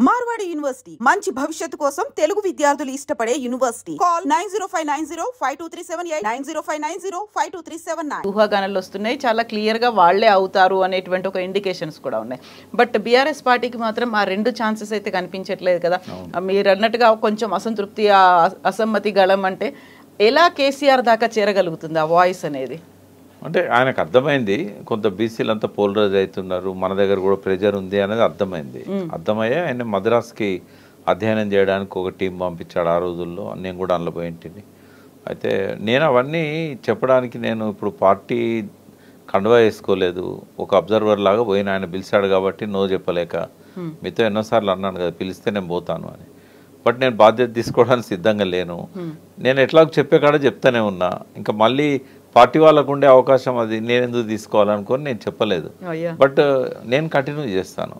Marwadi university మంచి భవిష్యత్తు కోసం తెలుగు విద్యార్థులు ఇష్టపడే యూనివర్సిటీ. కాల్ 9059052378 9059052379. ఊహాగానాలు వస్తున్నాయి, చాలా క్లియర్ గా వాళ్లే అవుతారు అనేటువంటి ఒక ఇండికేషన్స్ కూడా ఉన్నాయి. బట్ బీఆర్ఎస్ పార్టీకి మాత్రం ఆ రెండు ఛాన్సెస్ అయితే కనిపించట్లేదు కదా. మీరు అన్నట్టుగా కొంచెం అసంతృప్తి, అసమ్మతి గళం అంటే ఎలా కేసీఆర్ దాకా చేరగలుగుతుంది ఆ వాయిస్ అనేది? అంటే ఆయనకు అర్థమైంది కొంత బీసీలు అంతా పోలరైజ్ అవుతున్నారు, మన దగ్గర కూడా ప్రెజర్ ఉంది అనేది అర్థమైంది. అర్థమయ్యే ఆయన మద్రాస్కి అధ్యయనం చేయడానికి ఒక టీం పంపించాడు ఆ రోజుల్లో. నేను కూడా అందులో పోయింటిని. అయితే నేను అవన్నీ చెప్పడానికి నేను ఇప్పుడు పార్టీ కండువా వేసుకోలేదు, ఒక అబ్జర్వర్ లాగా పోయిన. ఆయన పిలిచాడు కాబట్టి నో చెప్పలేక మీతో ఎన్నోసార్లు అన్నాను కదా పిలిస్తే నేను పోతాను అని. బట్ నేను బాధ్యత తీసుకోవడానికి సిద్ధంగా లేను. నేను ఎట్లా చెప్పే కాడ చెప్తానే ఉన్నా. ఇంకా మళ్ళీ పార్టీ వాళ్ళకు ఉండే అవకాశం అది నేను ఎందుకు తీసుకోవాలనుకొని నేను చెప్పలేదు. బట్ నేను కంటిన్యూ చేస్తాను.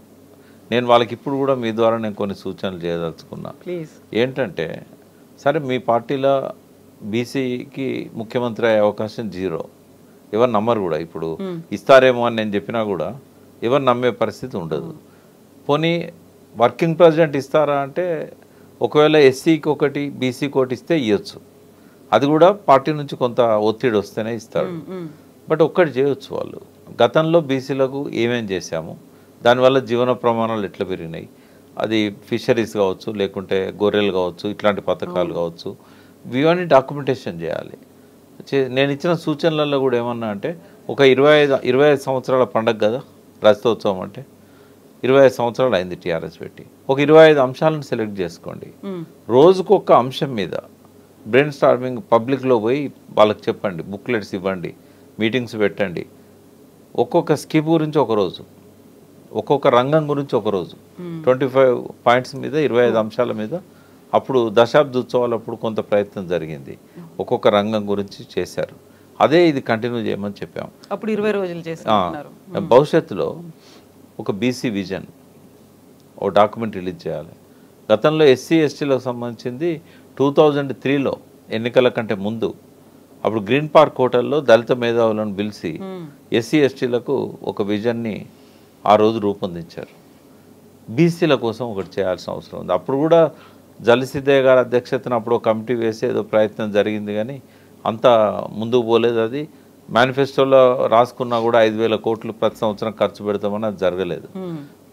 నేను వాళ్ళకి ఇప్పుడు కూడా మీ ద్వారా నేను కొన్ని సూచనలు చేయదలుచుకున్నా. ఏంటంటే సరే మీ పార్టీలో బీసీకి ముఖ్యమంత్రి అయ్యే అవకాశం 0, ఎవరు నమ్మరు కూడా. ఇప్పుడు ఇస్తారేమో అని నేను చెప్పినా కూడా ఎవరు నమ్మే పరిస్థితి ఉండదు. పోనీ వర్కింగ్ ప్రెసిడెంట్ ఇస్తారా అంటే ఒకవేళ ఎస్సీకి ఒకటి బీసీకి ఒకటి ఇస్తే ఇవ్వచ్చు. అది కూడా పార్టీ నుంచి కొంత ఒత్తిడి వస్తేనే ఇస్తాడు. బట్ ఒక్కటి చేయొచ్చు వాళ్ళు. గతంలో బీసీలకు ఏమేం చేశాము, దానివల్ల జీవన ప్రమాణాలు ఎట్లా పెరిగినాయి, అది ఫిషరీస్ కావచ్చు, లేకుంటే గొర్రెలు కావచ్చు, ఇట్లాంటి పథకాలు కావచ్చు, ఇవన్నీ డాక్యుమెంటేషన్ చేయాలి. నేను ఇచ్చిన సూచనలలో కూడా ఏమన్నా అంటే ఒక 25 సంవత్సరాల పండగ కదా రజతోత్సవం అంటే, 25 సంవత్సరాలు అయింది టీఆర్ఎస్ పెట్టి. ఒక 25 అంశాలను సెలెక్ట్ చేసుకోండి. రోజుకు ఒక అంశం మీద బ్రెయిన్ స్టార్మింగ్ పబ్లిక్లో పోయి వాళ్ళకి చెప్పండి, బుక్లెట్స్ ఇవ్వండి, మీటింగ్స్ పెట్టండి. ఒక్కొక్క స్కీమ్ గురించి ఒకరోజు, ఒక్కొక్క రంగం గురించి ఒకరోజు, 25 పాయింట్స్ మీద 25 అంశాల మీద. అప్పుడు దశాబ్ద ఉత్సవాలు అప్పుడు కొంత ప్రయత్నం జరిగింది, ఒక్కొక్క రంగం గురించి చేశారు. అదే ఇది కంటిన్యూ చేయమని చెప్పాము. అప్పుడు 20 రోజులు చేశారు. భవిష్యత్తులో ఒక బీసీ విజన్ ఒక డాక్యుమెంట్ రిలీజ్ చేయాలి. గతంలో ఎస్సీ ఎస్టీలకు సంబంధించింది 2003లో ఎన్నికల కంటే ముందు అప్పుడు గ్రీన్ పార్క్ హోటల్లో దళిత మేధావులను పిలిచి ఎస్సీ ఎస్టీలకు ఒక విజన్ని ఆ రోజు రూపొందించారు. బీసీల కోసం ఒకటి చేయాల్సిన అవసరం ఉంది. అప్పుడు కూడా జలసిద్ధయ్య గారి అధ్యక్షతన అప్పుడు ఒక కమిటీ వేసి ఏదో ప్రయత్నం జరిగింది, కానీ అంత ముందుకు పోలేదు. అది మేనిఫెస్టోలో రాసుకున్నా కూడా 5,000 కోట్లు ప్రతి సంవత్సరం ఖర్చు పెడతామని అది జరగలేదు.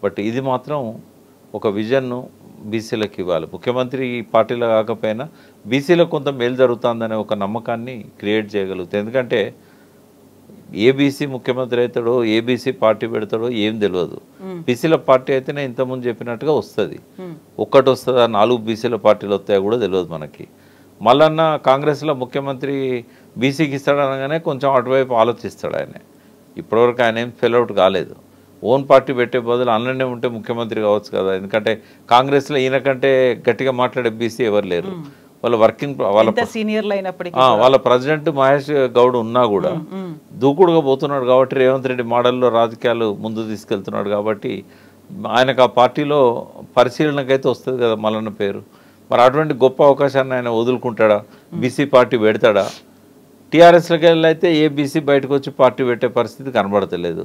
బట్ ఇది మాత్రం ఒక విజన్ను బీసీలకు ఇవ్వాలి. ముఖ్యమంత్రి ఈ పార్టీలో కాకపోయినా బీసీలకు కొంత మేలు జరుగుతుందనే ఒక నమ్మకాన్ని క్రియేట్ చేయగలుగుతాయి. ఎందుకంటే ఏ బీసీ ముఖ్యమంత్రి అవుతాడో, ఏ బీసీ పార్టీ పెడతాడో ఏం తెలియదు. బీసీల పార్టీ అయితేనే ఇంతకుముందు చెప్పినట్టుగా వస్తుంది. ఒక్కటి వస్తుందా, 4 బీసీల పార్టీలు వస్తాయో కూడా తెలియదు మనకి. మళ్ళన్న కాంగ్రెస్లో ముఖ్యమంత్రి బీసీకి ఇస్తాడనగానే కొంచెం అటువైపు ఆలోచిస్తాడు ఆయన. ఇప్పటివరకు ఆయన ఏం ఫెయిల్అవుట్ కాలేదు. ఓన్ పార్టీ పెట్టే బదులు అందులోనే ఉంటే ముఖ్యమంత్రి కావచ్చు కదా. ఎందుకంటే కాంగ్రెస్లో ఈయన కంటే గట్టిగా మాట్లాడే బీసీ ఎవరు లేరు. వాళ్ళ వర్కింగ్ వాళ్ళ ప్రెసిడెంట్ మహేష్ గౌడ్ ఉన్నా కూడా దూకుడుగా పోతున్నాడు కాబట్టి, రేవంత్ రెడ్డి మోడల్లో రాజకీయాలు ముందు తీసుకెళ్తున్నాడు కాబట్టి ఆయనకు ఆ పార్టీలో పరిశీలనకైతే వస్తుంది కదా మల్లన్న పేరు. మరి అటువంటి గొప్ప అవకాశాన్ని ఆయన వదులుకుంటాడా, బీసీ పార్టీ పెడతాడా? టీఆర్ఎస్లోకి వెళ్ళైతే ఏ బీసీ బయటకు వచ్చి పార్టీ పెట్టే పరిస్థితి కనబడతలేదు.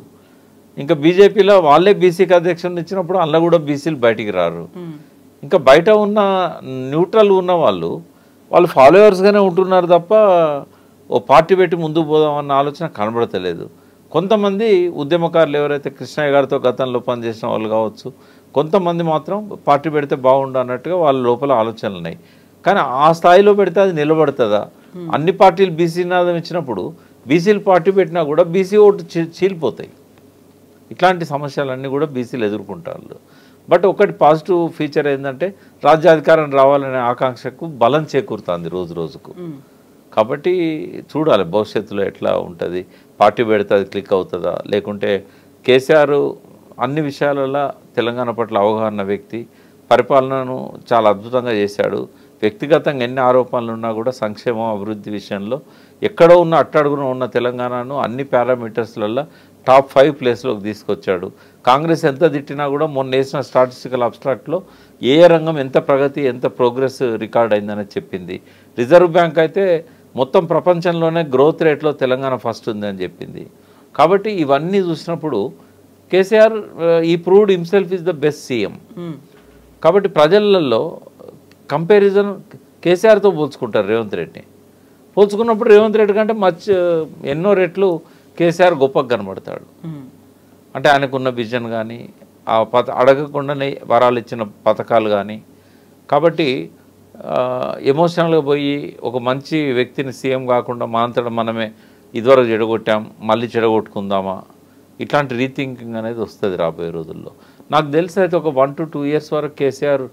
ఇంకా బీజేపీలో వాళ్ళే బీసీకి అధ్యక్షుని ఇచ్చినప్పుడు అందులో కూడా బీసీలు బయటికి రారు. ఇంకా బయట ఉన్న న్యూట్రల్ ఉన్న వాళ్ళు ఫాలోవర్స్గానే ఉంటున్నారు తప్ప ఓ పార్టీ పెట్టి ముందుకు పోదామన్న ఆలోచన కనబడతలేదు. కొంతమంది ఉద్యమకారులు ఎవరైతే కృష్ణయ్య గారితో గతంలో పనిచేసిన వాళ్ళు కావచ్చు, కొంతమంది మాత్రం పార్టీ పెడితే బాగుండు అన్నట్టుగా వాళ్ళ లోపల ఆలోచనలు ఉన్నాయి. కానీ ఆ స్థాయిలో పెడితే అది నిలబడుతుందా? అన్ని పార్టీలు బీసీ నాదం ఇచ్చినప్పుడు బీసీలు పార్టీ పెట్టినా కూడా బీసీ ఓటు చీలిపోతాయి. ఇట్లాంటి సమస్యలన్నీ కూడా బీసీలు ఎదుర్కొంటారు. బట్ ఒకటి పాజిటివ్ ఫీచర్ ఏంటంటే రాజ్యాధికారం రావాలనే ఆకాంక్షకు బలం చేకూరుతుంది రోజు రోజుకు. కాబట్టి చూడాలి భవిష్యత్తులో ఎట్లా ఉంటుంది. పార్టీ పెడితే అది క్లిక్ అవుతుందా, లేకుంటే కేసీఆర్ అన్ని విషయాలలో తెలంగాణ పట్ల అవగాహన వ్యక్తి, పరిపాలనను చాలా అద్భుతంగా చేశాడు. వ్యక్తిగతంగా ఎన్ని ఆరోపణలు ఉన్నా కూడా సంక్షేమం అభివృద్ధి విషయంలో ఎక్కడో ఉన్న అట్టడుగున ఉన్న తెలంగాణను అన్ని పారామీటర్స్లలో టాప్ 5 ప్లేస్లోకి తీసుకొచ్చాడు. కాంగ్రెస్ ఎంత తిట్టినా కూడా మొన్న వేసిన స్టాటిస్టికల్ అబ్స్ట్రాక్ట్లో ఏ రంగం ఎంత ప్రగతి, ఎంత ప్రోగ్రెస్ రికార్డ్ అయిందని చెప్పింది. రిజర్వ్ బ్యాంక్ అయితే మొత్తం ప్రపంచంలోనే గ్రోత్ రేట్లో తెలంగాణ ఫస్ట్ ఉందని చెప్పింది. కాబట్టి ఇవన్నీ చూసినప్పుడు కేసీఆర్ ఈ proved himself is the best CM. కాబట్టి ప్రజలలో కంపారిజన్ కేసీఆర్తో పోల్చుకుంటారు రేవంత్ రెడ్డిని. పోల్చుకున్నప్పుడు రేవంత్ రెడ్డి కంటే ఎన్నో రెట్లు కేసీఆర్ గొప్పగా కనబడతాడు. అంటే ఆయనకున్న విజన్ కానీ ఆ అడగకుండానే వరాలు ఇచ్చిన పథకాలు కానీ. కాబట్టి ఎమోషనల్గా పోయి ఒక మంచి వ్యక్తిని సీఎం కాకుండా మాంతడం మనమే ఇదివరకు చెడగొట్టాం మళ్ళీ చెడగొట్టుకుందామా, ఇట్లాంటి రీథింకింగ్ అనేది వస్తుంది రాబోయే రోజుల్లో. నాకు తెలిసి అయితే ఒక 1 to 2 years వరకు కేసీఆర్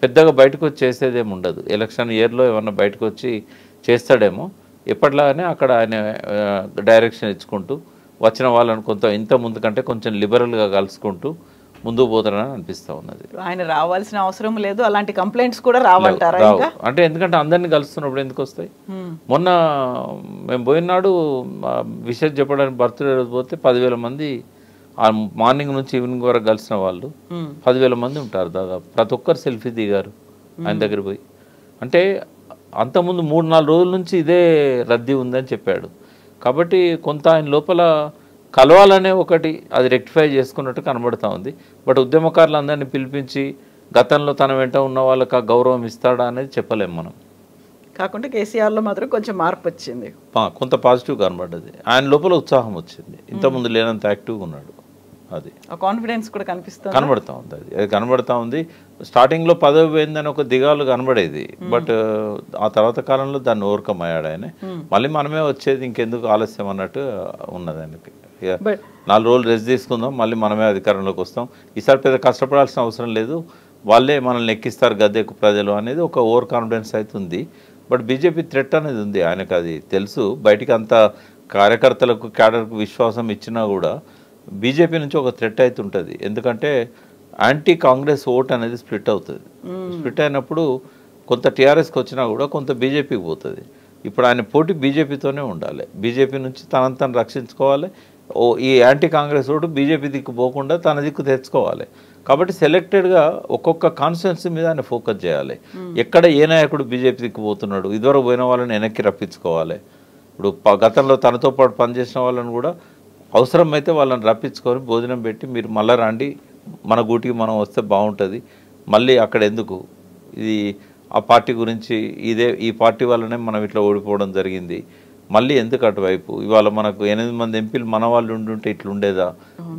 పెద్దగా బయటకు వచ్చి చేసేదేమి ఉండదు. ఎలక్షన్ ఇయర్లో ఏమన్నా బయటకు వచ్చి చేస్తాడేమో. ఎప్పటిలాగానే అక్కడ ఆయన డైరెక్షన్ ఇచ్చుకుంటూ వచ్చిన వాళ్ళని ఇంత ముందు కంటే కొంచెం లిబరల్గా కలుసుకుంటూ ముందుకు పోతారని అనిపిస్తూ ఉన్నది. ఆయన రావాల్సిన అవసరం లేదు, అలాంటి కంప్లైంట్స్ కూడా రావంటారా? అంటే ఎందుకంటే అందరినీ కలుస్తున్నప్పుడు ఎందుకు వస్తాయి? మొన్న మేము పోయినాడు విషయం చెప్పడానికి బర్త్డే రోజు పోతే 10,000 మంది మార్నింగ్ నుంచి ఈవినింగ్ వరకు కలిసిన వాళ్ళు 10,000 మంది ఉంటారు దాదాపు. ప్రతి ఒక్కరు సెల్ఫీ దిగారు ఆయన దగ్గర పోయి. అంటే అంతకుముందు 3-4 రోజుల నుంచి ఇదే రద్దీ ఉందని చెప్పాడు. కాబట్టి కొంత ఆయన లోపల కలవాలనే ఒకటి అది రెక్టిఫై చేసుకున్నట్టు కనబడుతూ ఉంది. బట్ ఉద్యమకారులు అందరినీ పిలిపించి గతంలో తన వెంట ఉన్న వాళ్ళకి ఆ గౌరవం ఇస్తాడా అనేది చెప్పలేము మనం. కాకుండా కేసీఆర్లో మాత్రం కొంచెం మార్పు వచ్చింది, కొంత పాజిటివ్ కనబడ్డది. ఆయన లోపల ఉత్సాహం వచ్చింది, ఇంతకుముందు లేనంత యాక్టివ్గా ఉన్నాడు. అది కాన్ఫిడెన్స్ కూడా కనబడుతూ ఉంది. అది కనబడతా ఉంది. స్టార్టింగ్లో పదవి పోయిందని ఒక దిగాలు కనబడేది. బట్ ఆ తర్వాత కాలంలో దాన్ని ఓవర్కమ్ అయ్యాడు ఆయన. మళ్ళీ మనమే వచ్చేది, ఇంకెందుకు ఆలస్యం అన్నట్టు ఉన్నది ఆయనకి. 4 రోజులు రెస్ట్ తీసుకుందాం, మళ్ళీ మనమే అధికారంలోకి వస్తాం, ఈసారి పెద్ద కష్టపడాల్సిన అవసరం లేదు, వాళ్ళే మనల్ని ఎక్కిస్తారు గద్దెకు ప్రజలు అనేది ఒక ఓవర్ కాన్ఫిడెన్స్ అవుతుంది. బట్ బీజేపీ థ్రెట్ అనేది ఉంది ఆయనకు, అది తెలుసు. బయటికి అంత కార్యకర్తలకు క్యాడర్కు విశ్వాసం ఇచ్చినా కూడా బీజేపీ నుంచి ఒక థ్రెట్ అయితే ఉంటుంది. ఎందుకంటే యాంటీ కాంగ్రెస్ ఓట్ అనేది స్ప్లిట్ అవుతుంది. స్ప్లిట్ అయినప్పుడు కొంత టీఆర్ఎస్కి వచ్చినా కూడా కొంత బీజేపీకి పోతుంది. ఇప్పుడు ఆయన పోటీ బీజేపీతోనే ఉండాలి, బీజేపీ నుంచి తనను రక్షించుకోవాలి. ఈ యాంటీ కాంగ్రెస్ ఓటు బీజేపీ దిక్కు పోకుండా తన దిక్కు తెచ్చుకోవాలి. కాబట్టి సెలెక్టెడ్గా ఒక్కొక్క కాన్స్టిట్యున్సీ మీద ఆయన ఫోకస్ చేయాలి. ఎక్కడ ఏ నాయకుడు బీజేపీ దిక్కు పోతున్నాడు, ఇదివరకు పోయిన వాళ్ళని వెనక్కి రప్పించుకోవాలి. ఇప్పుడు గతంలో తనతో పాటు పనిచేసిన వాళ్ళని కూడా అవసరమైతే వాళ్ళని రప్పించుకొని భోజనం పెట్టి మీరు మళ్ళీ రండి, మన గూటికి మనం వస్తే బాగుంటుంది, మళ్ళీ అక్కడ ఎందుకు ఇది ఆ పార్టీ గురించి ఈ పార్టీ వల్లనే మనం ఇట్లా ఓడిపోవడం జరిగింది, మళ్ళీ ఎందుకు అటువైపు, ఇవాళ మనకు 8 మంది ఎంపీలు మన వాళ్ళు ఉండుంటే ఇట్లుండేదా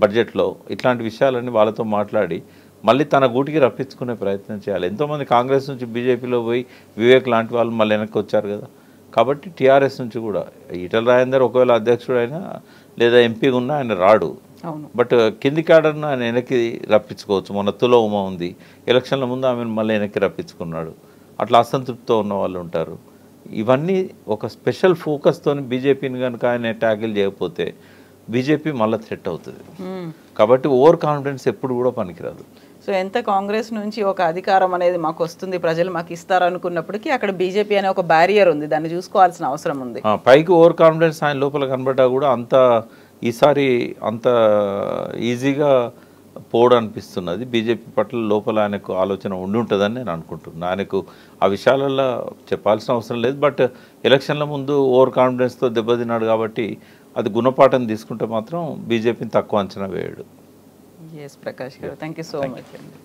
బడ్జెట్లో, ఇట్లాంటి విషయాలన్నీ వాళ్ళతో మాట్లాడి మళ్ళీ తన గూటికి రప్పించుకునే ప్రయత్నం చేయాలి. ఎంతోమంది కాంగ్రెస్ నుంచి బీజేపీలో పోయి వివేక్ లాంటి వాళ్ళు మళ్ళీ వెనక్కి వచ్చారు కదా. కాబట్టి టీఆర్ఎస్ నుంచి కూడా ఈటల రాజేందర్ ఒకవేళ అధ్యక్షుడైనా లేదా ఎంపీ ఉన్నా ఆయన రాడు. బట్ కింది క్యాడర్ను ఆయన వెనక్కి రప్పించుకోవచ్చు. మొన్న తులో ఉమా ఉంది, ఎలక్షన్ల ముందు ఆమెను మళ్ళీ వెనక్కి రప్పించుకున్నాడు. అట్లా అసంతృప్తితో ఉన్న వాళ్ళు ఉంటారు. ఇవన్నీ ఒక స్పెషల్ ఫోకస్తో బీజేపీని కనుక ఆయన ట్యాకిల్ చేయకపోతే బీజేపీ మళ్ళీ థ్రెట్ అవుతుంది. కాబట్టి ఓవర్ కాన్ఫిడెన్స్ ఎప్పుడు కూడా పనికిరాదు. సో ఎంత కాంగ్రెస్ నుంచి ఒక అధికారం అనేది మాకు వస్తుంది, ప్రజలు మాకు ఇస్తారనుకున్నప్పటికీ అక్కడ బీజేపీ అనే ఒక బ్యారియర్ ఉంది, దాన్ని చూసుకోవాల్సిన అవసరం ఉంది. పైకి ఓవర్ కాన్ఫిడెన్స్ ఆయన లోపల కనబడ్డా కూడా ఈసారి అంత ఈజీగా పోవడం అనిపిస్తున్నది. బీజేపీ పట్ల లోపల ఆయనకు ఆలోచన ఉండి ఉంటుందని నేను అనుకుంటున్నాను. ఆయనకు ఆ విషయాలలో చెప్పాల్సిన అవసరం లేదు. బట్ ఎలక్షన్ల ముందు ఓవర్ కాన్ఫిడెన్స్తో దెబ్బతిన్నాడు కాబట్టి అది గుణపాఠం తీసుకుంటే మాత్రం బీజేపీని తక్కువ అంచనా వేయడు. ఎస్ ప్రకాష్ గారు, థ్యాంక్ యూ సో మచ్ అండి.